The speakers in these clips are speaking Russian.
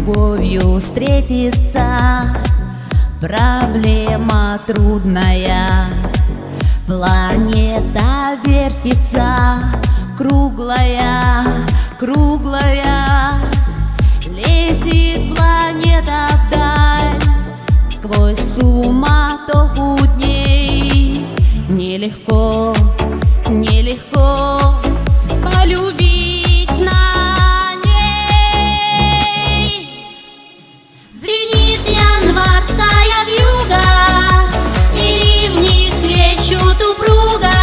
любовью встретиться проблема трудная. Планета вертится, круглая, круглая. Летит планета вдаль, сквозь суматоху дней. Нелегко, нелегко полюбить на ней. Звенит январская вьюга, и ливни хлещут упруга,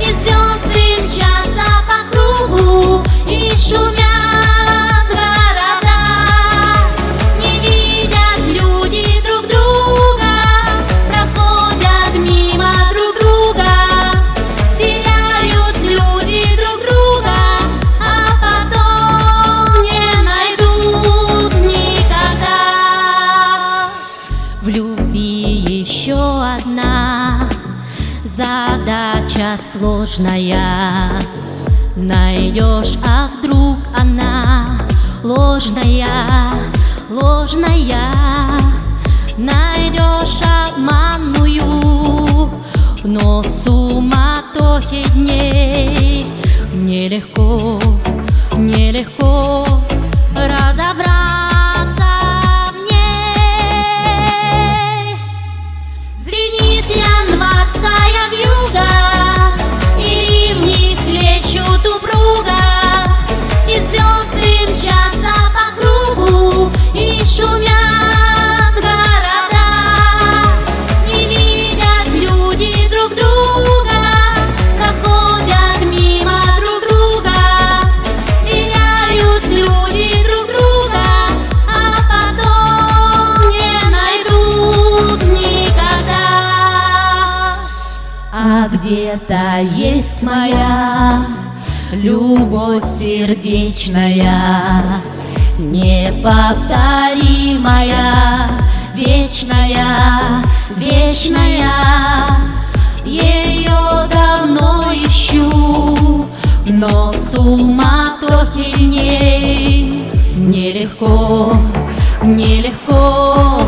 и звезды мчатся по кругу, и шумят города. Не видят люди друг друга, проходят мимо друг друга, теряют люди друг друга, а потом не найдут никогда. В любви еще одна задача сложная. Найдешь, а вдруг она ложная, ложная. Найдешь обманную, но в суматохе дней нелегко, нелегко разобраться в ней. Звенит январская вьюга, и ливни хлещут упруга, и звезды мчатся по кругу, и шумят города. Не видят люди друг друга, проходят мимо друг друга, теряют люди друг друга, а потом не найдут никогда. А где-то есть моя любовь сердечная, неповторимая, вечная, вечная. Ее давно ищу, но в суматохе дней нелегко, нелегко